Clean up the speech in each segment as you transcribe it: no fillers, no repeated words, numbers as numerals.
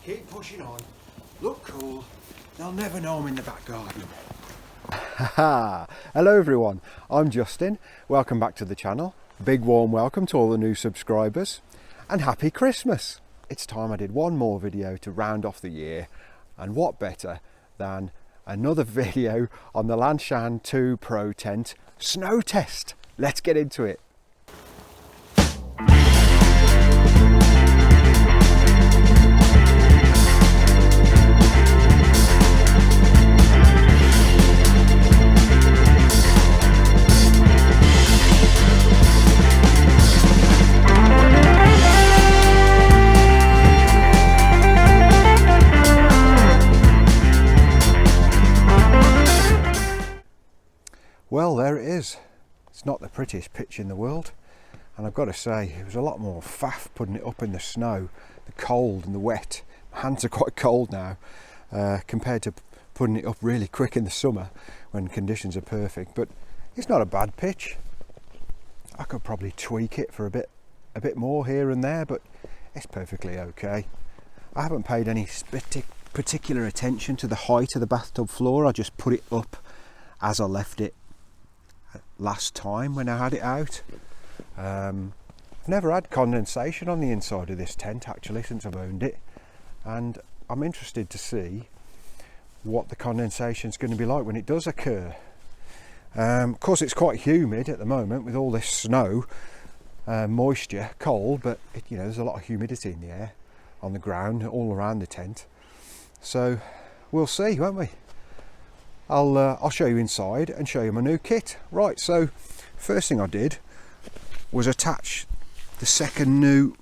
Keep pushing on. Look cool. They'll never know I'm in the back garden. Hello everyone, I'm Justin. Welcome back to the channel. Big warm welcome to all the new subscribers. And happy Christmas. It's time I did one more video to round off the year. And what better than another video on the Lanshan 2 Pro tent snow test. Let's get into it. Well, there it is. It's not the prettiest pitch in the world, and I've got to say it was a lot more faff putting it up in the snow, the cold and the wet. My hands are quite cold now compared to putting it up really quick in the summer when conditions are perfect. But it's not a bad pitch. I could probably tweak it for a bit more here and there, but it's perfectly okay. I haven't paid any particular attention to the height of the bathtub floor. I just put it up as I left it last time when I had it out. I've never had condensation on the inside of this tent actually since I've owned it, and I'm interested to see what the condensation is going to be like when it does occur. Of course it's quite humid at the moment with all this snow, moisture, cold, but there's a lot of humidity in the air, on the ground, all around the tent. So we'll see, won't we? I'll show you inside and show you my new kit. Right, so first thing I did was attach the second new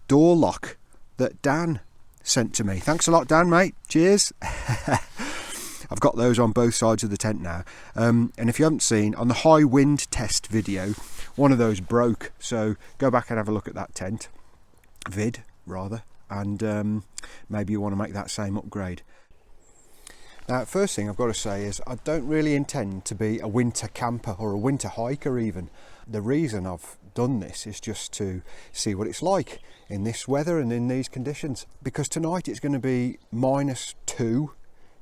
door lock that Dan sent to me. Thanks a lot, Dan, mate. Cheers. I've got those on both sides of the tent now. And if you haven't seen, on the high wind test video, one of those broke. So go back and have a look at that tent vid, rather, and maybe you want to make that same upgrade. Now, first thing I've got to say is I don't really intend to be a winter camper or a winter hiker even. The reason I've done this is just to see what it's like in this weather and in these conditions. Because tonight it's going to be -2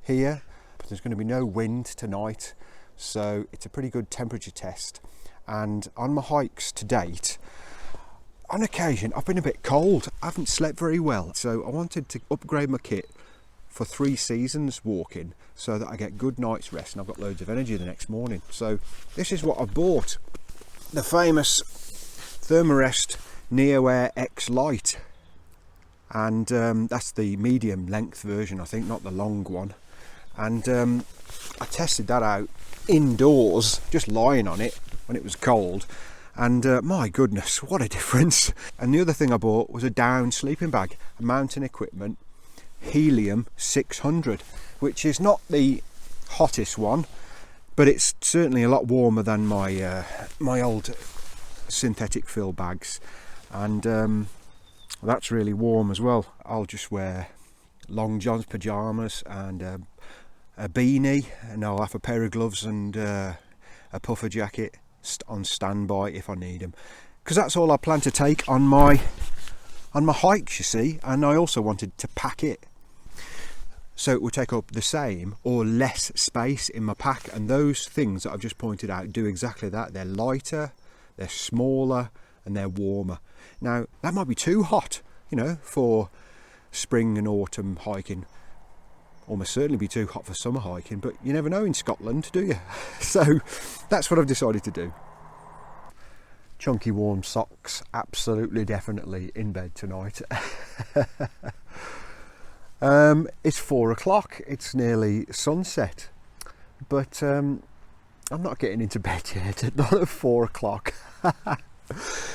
here, but there's going to be no wind tonight. So it's a pretty good temperature test. And on my hikes to date, on occasion I've been a bit cold. I haven't slept very well. So I wanted to upgrade my kit for 3 seasons walking so that I get good night's rest and I've got loads of energy the next morning. So this is what I bought, the famous Thermarest NeoAir X-Lite, and that's the medium length version, I think, not the long one. And I tested that out indoors, just lying on it when it was cold, and my goodness, what a difference. And the other thing I bought was a down sleeping bag, a mountain equipment Helium 600, which is not the hottest one, but it's certainly a lot warmer than my my old synthetic fill bags, and that's really warm as well. I'll just wear long johns, pajamas, and a beanie, and I'll have a pair of gloves and a puffer jacket on standby if I need them, because that's all I plan to take on my hikes, you see. And I also wanted to pack it so it will take up the same or less space in my pack, and those things that I've just pointed out do exactly that. They're lighter, they're smaller, and they're warmer. Now that might be too hot, for spring and autumn hiking. Almost certainly be too hot for summer hiking, but you never know in Scotland, do you? So that's what I've decided to do. Chunky warm socks, absolutely definitely in bed tonight. It's 4 o'clock, it's nearly sunset, but I'm not getting into bed yet, not at 4 o'clock.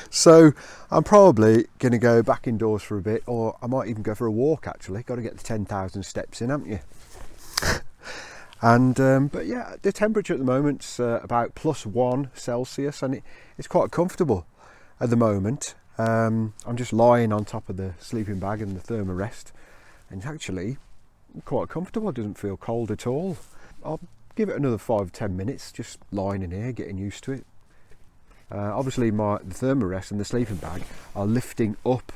So I'm probably going to go back indoors for a bit, or I might even go for a walk actually. Got to get the 10,000 steps in, haven't you? And but yeah, the temperature at the moment's about +1 Celsius, and it's quite comfortable at the moment. I'm just lying on top of the sleeping bag and the Thermarest, and it's actually quite comfortable. It doesn't feel cold at all. I'll give it another 5-10 minutes just lying in here, getting used to it. Obviously the Thermarest and the sleeping bag are lifting up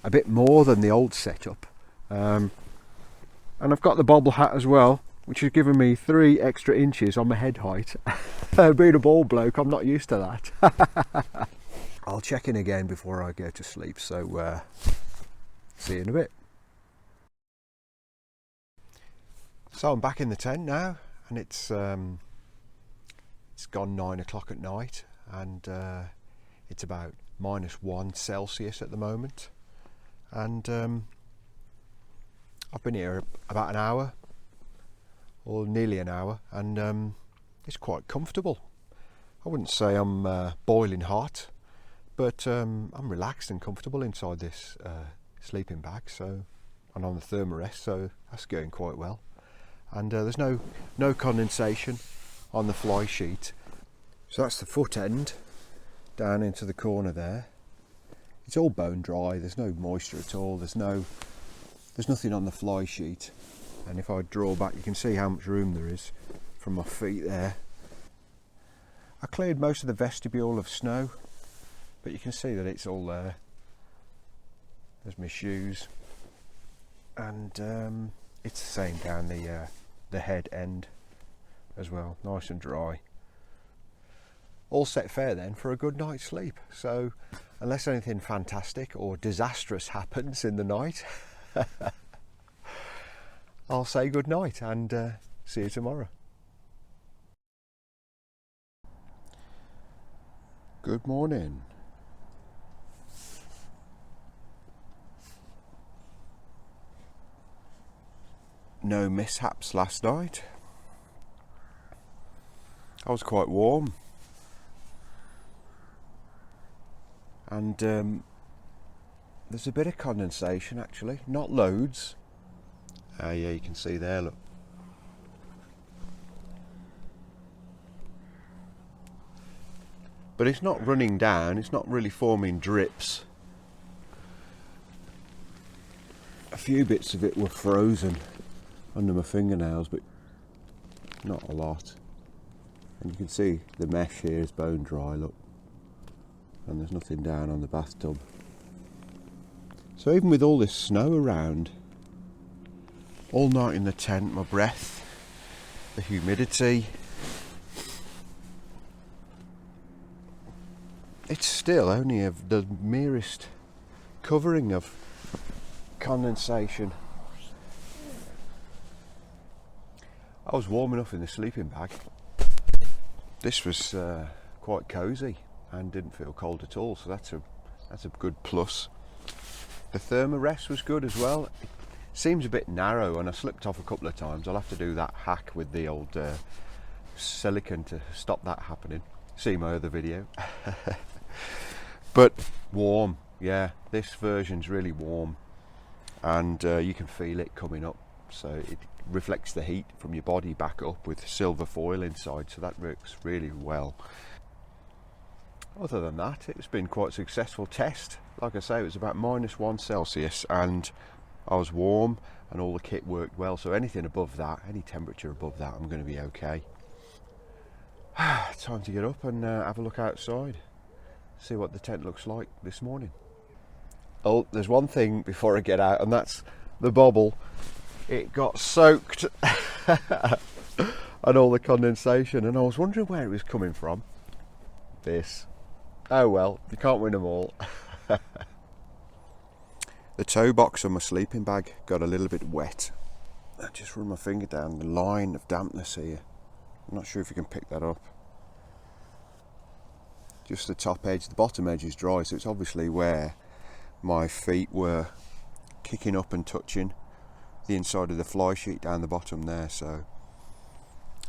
a bit more than the old setup, And I've got the bobble hat as well, which has given me 3 extra inches on my head height. Being a bald bloke, I'm not used to that. I'll check in again before I go to sleep, so see you in a bit. So I'm back in the tent now, and it's gone 9 o'clock at night, and it's about -1 Celsius at the moment, and I've been here about an hour, or nearly an hour, and it's quite comfortable. I wouldn't say I'm boiling hot, but I'm relaxed and comfortable inside this sleeping bag. So, and on the Thermarest, so that's going quite well. And there's no condensation on the fly sheet. So that's the foot end down into the corner there. It's all bone dry. There's no moisture at all. There's nothing on the fly sheet. And if I draw back, you can see how much room there is from my feet there. I cleared most of the vestibule of snow, but you can see that it's all there. There's my shoes, and it's the same down the head end as well, nice and dry. All set fair then for a good night's sleep. So unless anything fantastic or disastrous happens in the night, I'll say good night and see you tomorrow. Good morning. No mishaps last night. I was quite warm, and there's a bit of condensation actually, not loads. Yeah, you can see there, look. But it's not running down, it's not really forming drips. A few bits of it were frozen under my fingernails, but not a lot. And you can see the mesh here is bone dry, look. And there's nothing down on the bathtub. So even with all this snow around, all night in the tent, my breath, the humidity, it's still only the merest covering of condensation. I was warm enough in the sleeping bag. This was quite cosy and didn't feel cold at all, so that's a good plus. The Thermarest was good as well. It seems a bit narrow, and I slipped off a couple of times. I'll have to do that hack with the old silicone to stop that happening. See my other video. But warm, yeah, this version's really warm, and you can feel it coming up, so it reflects the heat from your body back up with silver foil inside, so that works really well. Other than that, it's been quite a successful test. Like I say, it was about -1 Celsius, and I was warm, and all the kit worked well, so anything above that, any temperature above that, I'm going to be okay. Time to get up and have a look outside, see what the tent looks like this morning. Oh, there's one thing before I get out, and that's the bobble. It got soaked and all the condensation, and I was wondering where it was coming from. This. Oh well, you can't win them all. The toe box on my sleeping bag got a little bit wet. I just run my finger down the line of dampness here. I'm not sure if you can pick that up. Just the top edge, the bottom edge is dry, so it's obviously where my feet were kicking up and touching the inside of the fly sheet down the bottom there. So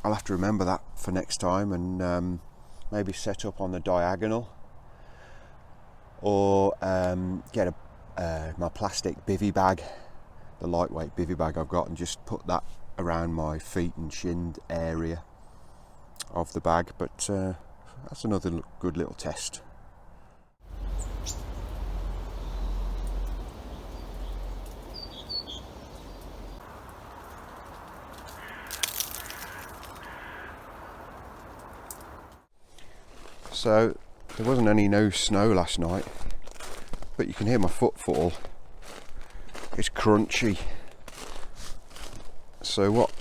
I'll have to remember that for next time, and maybe set up on the diagonal, or get my plastic bivy bag, the lightweight bivy bag I've got, and just put that around my feet and shin area of the bag. But that's another good little test. So there wasn't no snow last night, but you can hear my footfall It's crunchy. So what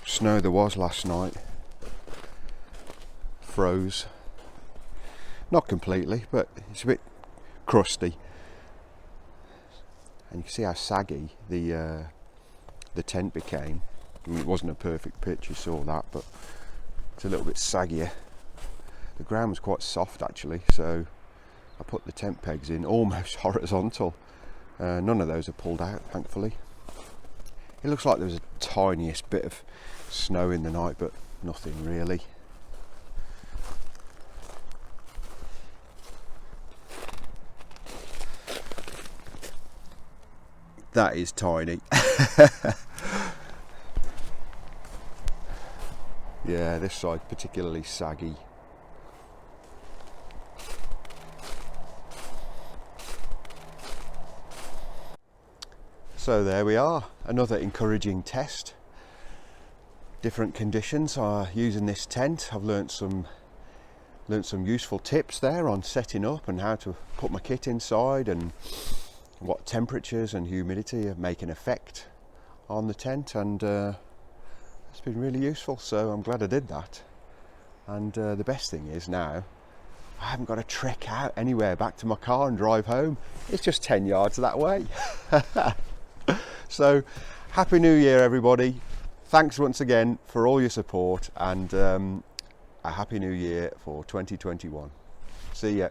snow there was last night froze. Not completely, but it's a bit crusty. And you can see how saggy the tent became. I mean, it wasn't a perfect pitch, you saw that, but it's a little bit saggier. The ground was quite soft actually, so I put the tent pegs in almost horizontal. None of those are pulled out, thankfully. It looks like there was a tiniest bit of snow in the night, but nothing really. That is tiny. Yeah, this side particularly saggy. So there we are, another encouraging test. Different conditions are using this tent. I've learnt some useful tips there on setting up and how to put my kit inside, and what temperatures and humidity make an effect on the tent, and it's been really useful, so I'm glad I did that. And the best thing is now I haven't got to trek out anywhere back to my car and drive home. It's just 10 yards that way. So happy new year everybody. Thanks once again for all your support, and a happy new year for 2021. See ya.